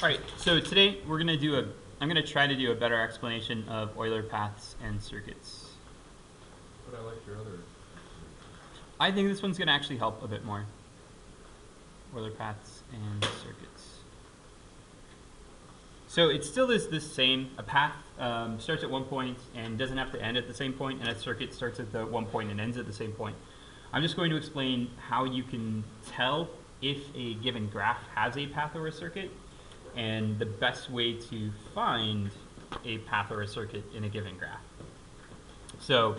All right, so today we're going to do I'm going to try to do a better explanation of Euler paths and circuits. But I like your other. I think this one's going to actually help a bit more. Euler paths and circuits. So it still is the same. A path starts at one point and doesn't have to end at the same point, and a circuit starts at the one point and ends at the same point. I'm just going to explain how you can tell if a given graph has a path or a circuit, and the best way to find a path or a circuit in a given graph. So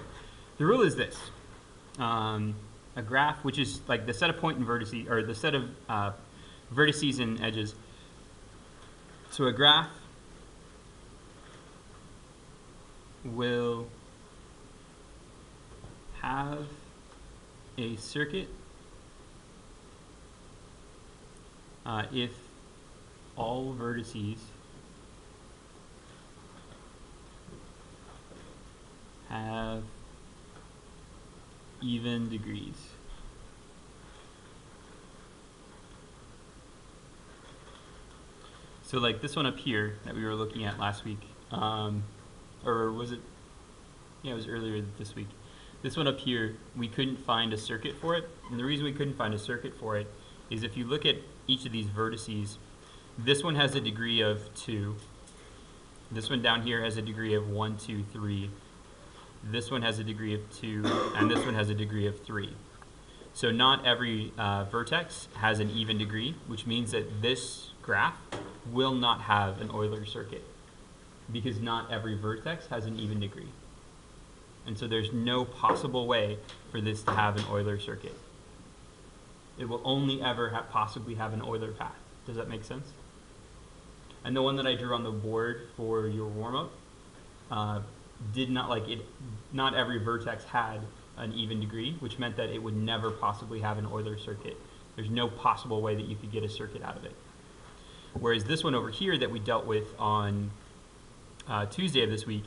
the rule is this. A graph, which is like the set of point and vertices, or the set of vertices and edges. So a graph will have a circuit if all vertices have even degrees. So like this one up here that we were looking at last week, or was it? Yeah, it was earlier this week. This one up here, we couldn't find a circuit for it. And the reason we couldn't find a circuit for it is if you look at each of these vertices, this one has a degree of 2. This one down here has a degree of 1, 2, 3. This one has a degree of 2, and this one has a degree of 3. So not every vertex has an even degree, which means that this graph will not have an Euler circuit, because not every vertex has an even degree. And so there's no possible way for this to have an Euler circuit. It will only ever possibly have an Euler path. Does that make sense? And the one that I drew on the board for your warm-up did not, like it, not every vertex had an even degree, which meant that it would never possibly have an Euler circuit. There's no possible way that you could get a circuit out of it. Whereas this one over here that we dealt with on Tuesday of this week,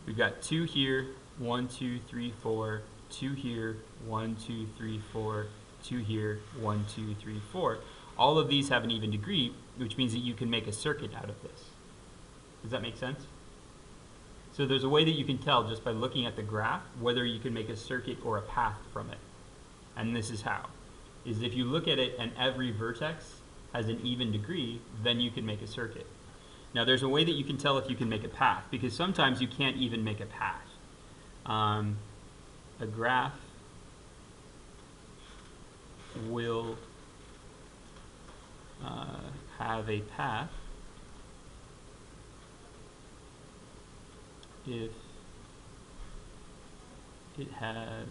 we've got 2 here, 1, 2, 3, 4, 2 here, 1, 2, 3, 4, 2 here, 1, 2, 3, 4. All of these have an even degree, which means that you can make a circuit out of this. Does that make sense? So there's a way that you can tell just by looking at the graph whether you can make a circuit or a path from it. And this is how. Is if you look at it and every vertex has an even degree, then you can make a circuit. Now there's a way that you can tell if you can make a path, because sometimes you can't even make a path. A graph will have a path if it has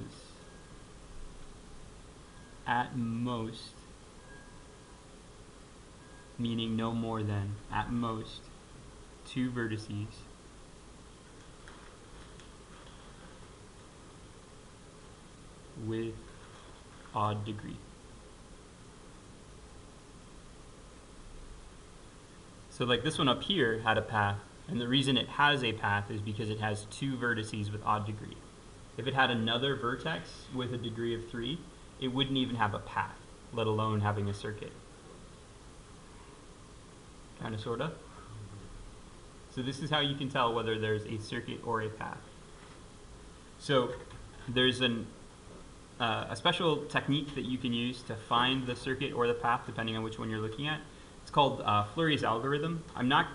at most, meaning no more than, at most, 2 vertices with odd degree. So like this one up here had a path, and the reason it has a path is because it has 2 vertices with odd degree. If it had another vertex with a degree of 3, it wouldn't even have a path, let alone having a circuit. Kind of, sort of. So this is how you can tell whether there's a circuit or a path. So there's a special technique that you can use to find the circuit or the path, depending on which one you're looking at. It's called flurries algorithm. I'm not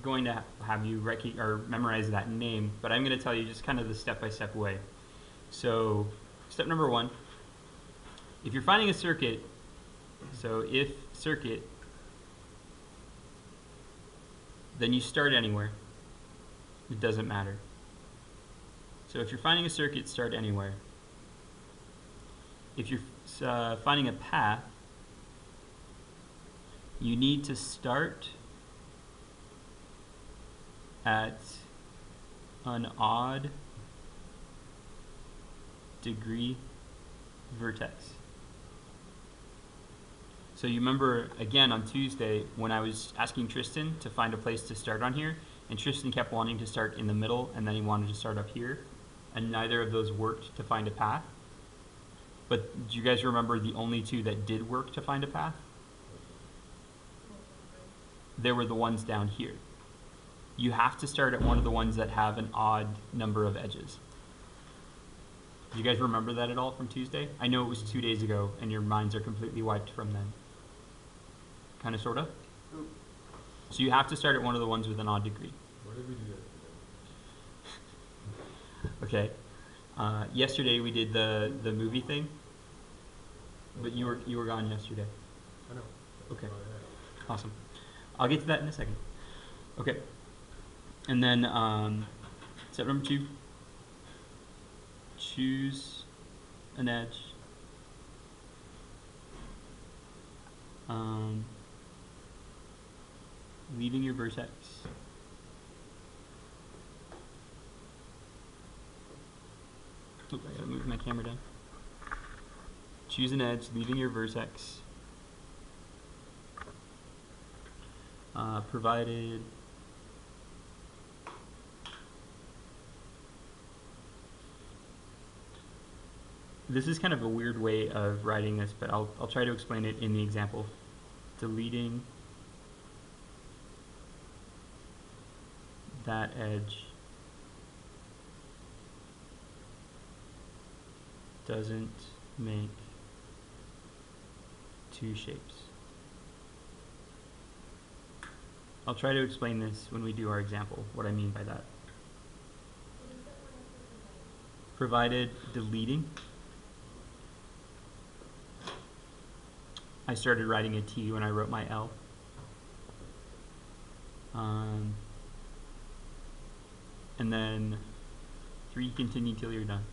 going to have you memorize that name, but I'm going to tell you just kind of the step-by-step way. So step number 1, if you're finding a circuit, so if circuit, then you start anywhere. It doesn't matter. So if you're finding a circuit, start anywhere. If you're finding a path, you need to start at an odd degree vertex. So you remember, again, on Tuesday when I was asking Tristan to find a place to start on here, and Tristan kept wanting to start in the middle, and then he wanted to start up here, and neither of those worked to find a path. But do you guys remember the only 2 that did work to find a path? there were the ones down here. You have to start at one of the ones that have an odd number of edges. Do you guys remember that at all from Tuesday? I know it was 2 days ago, and your minds are completely wiped from then. Kind of, sort of? So you have to start at one of the ones with an odd degree. Where did we do that today? Okay. Yesterday we did the movie thing, but you were gone yesterday. I know. Okay. Oh, yeah. Awesome. I'll get to that in a second. Okay. And then step number 2. Choose an edge. Leaving your vertex. Oop, I gotta move my camera down. Choose an edge, leaving your vertex. Provided this is kind of a weird way of writing this, but I'll try to explain it in the example. Deleting that edge doesn't make 2 shapes. I'll try to explain this when we do our example, what I mean by that. Provided deleting, I started writing a T when I wrote my L. And then 3, continue till you're done.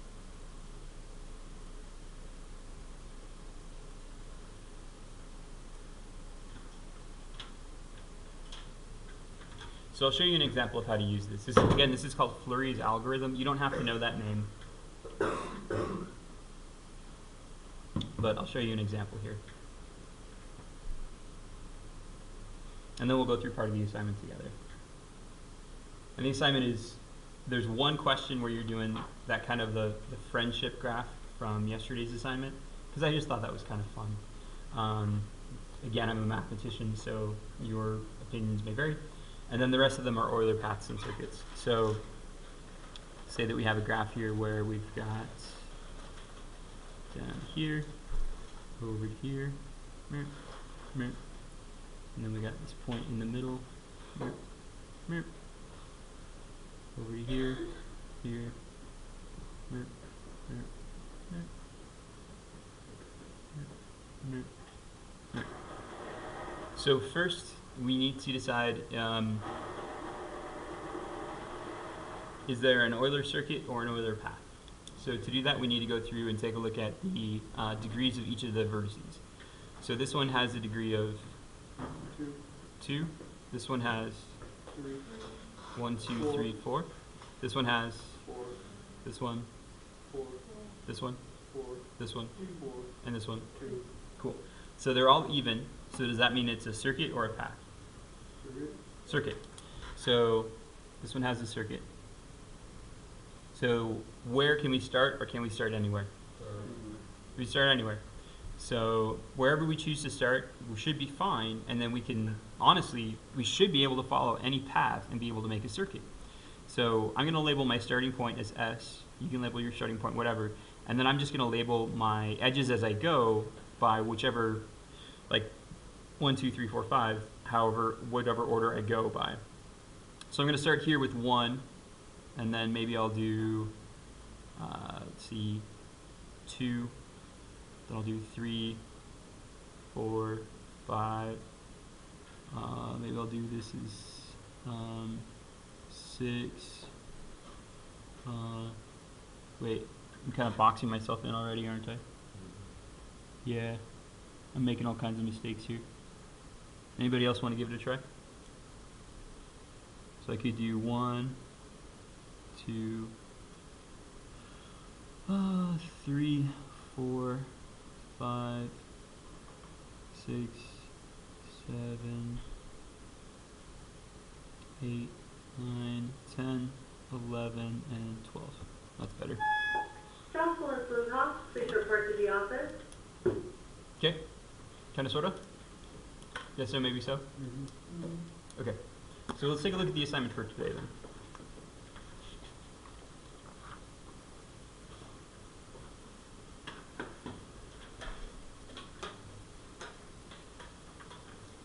So I'll show you an example of how to use this. This is called Flurries algorithm. You don't have to know that name, but I'll show you an example here. And then we'll go through part of the assignment together. And the assignment is, there's one question where you're doing that kind of the friendship graph from yesterday's assignment, because I just thought that was kind of fun. Again, I'm a mathematician, so your opinions may vary. And then the rest of them are Euler paths and circuits. So say that we have a graph here where we've got down here, over here, and then we got this point in the middle, over here, here, so first we need to decide, is there an Euler circuit or an Euler path? So to do that, we need to go through and take a look at the degrees of each of the vertices. So this one has a degree of 2. This one has 1, 2, 3, 4. This one has 4. this one, 4. this one, 4. this one, 4. and this one. 2. Cool. So they're all even. So does that mean it's a circuit or a path? Circuit. So this one has a circuit. So where can we start, or can we start anywhere? We start anywhere. So wherever we choose to start, we should be fine, and then we can, honestly, we should be able to follow any path and be able to make a circuit. So I'm going to label my starting point as S. You can label your starting point whatever. And then I'm just going to label my edges as I go by whichever, like 1, 2, 3, 4, 5, whatever order I go by. So I'm going to start here with 1, and then maybe I'll do, let's see, 2, then I'll do 3, 4, 5, maybe I'll do this as 6, wait, I'm kind of boxing myself in already, aren't I? Yeah, I'm making all kinds of mistakes here. Anybody else want to give it a try? So I could do 1, 2, 3, 4, 5, 6, 7, 8, 9, 10, 11, and 12. That's better. Jocelyn Slughoff, please report to the office. Okay, kind of, sort of. Yes, no, maybe so? Okay. So let's take a look at the assignment for today then.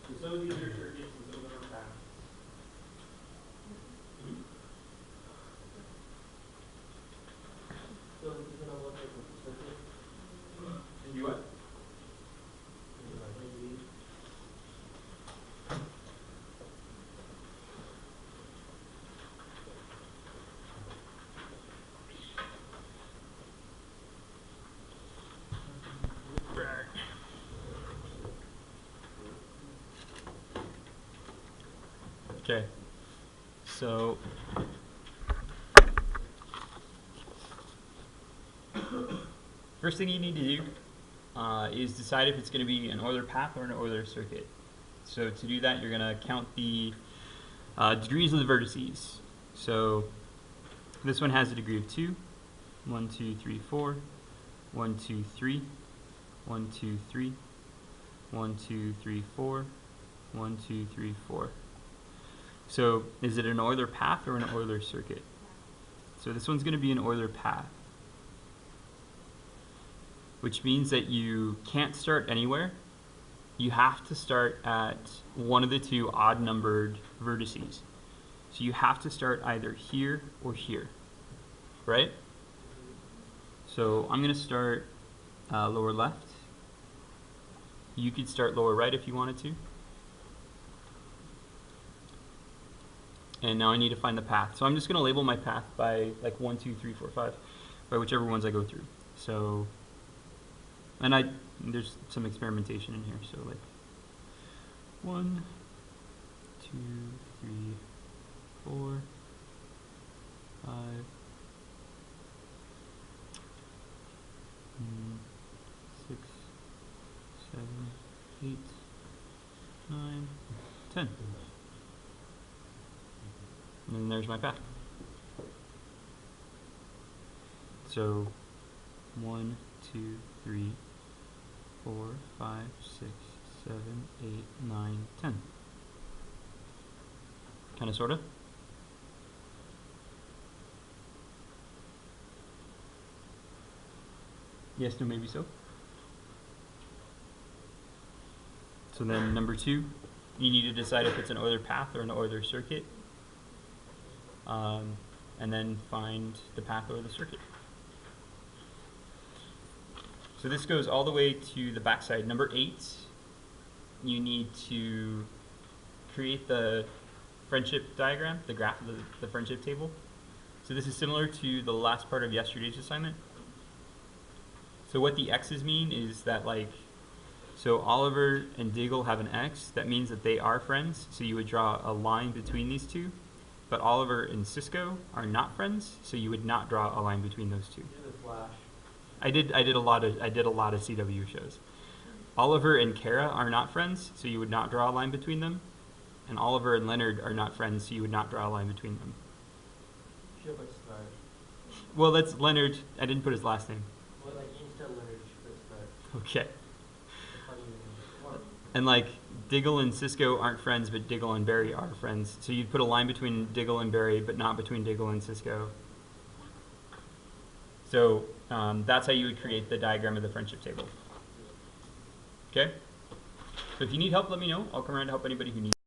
So some of these are circuits and some of them are paths. So it's gonna look like a circuit, And you what? maybe. Okay. So first thing you need to do is decide if it's going to be an Euler path or an Euler circuit. So to do that, you're going to count the degrees of the vertices. So this one has a degree of 2. 1, 2, 3, 4. 1, 2, 3. 1, 2, 3. 1, 2, 3, 4. 1, 2, 3, 4. So is it an Euler path or an Euler circuit? So this one's going to be an Euler path, which means that you can't start anywhere. You have to start at one of the two odd numbered vertices. So you have to start either here or here, right? So I'm going to start lower left. You could start lower right if you wanted to. And now I need to find the path. So I'm just going to label my path by like 1, 2, 3, 4, 5, by whichever ones I go through. So, and there's some experimentation in here. So like 1, 2, 3, 4, 5, 6, 7, 8, 9, 10. And then there's my path. So 1, 2, 3, 4, 5, 6, 7, 8, 9, 10. Kind of, sort of. Yes, no, maybe so. So then number 2, you need to decide if it's an Euler path or an Euler circuit. And then find the path or the circuit. So this goes all the way to the backside. Number 8, you need to create the friendship diagram, the graph of the friendship table. So this is similar to the last part of yesterday's assignment. So what the X's mean is that, like, so Oliver and Diggle have an X. That means that they are friends. So you would draw a line between these two. But Oliver and Cisco are not friends, so you would not draw a line between those two. Do the flash. I did a lot of CW shows. Oliver and Kara are not friends, so you would not draw a line between them. And Oliver and Leonard are not friends, so you would not draw a line between them. Should put smart. Well, that's Leonard. I didn't put his last name. Well, like instead of Leonard, you should put smart. Okay. Funny name. And like Diggle and Cisco aren't friends, but Diggle and Barry are friends. So you'd put a line between Diggle and Barry, but not between Diggle and Cisco. So that's how you would create the diagram of the friendship table. Okay? So if you need help, let me know. I'll come around to help anybody who needs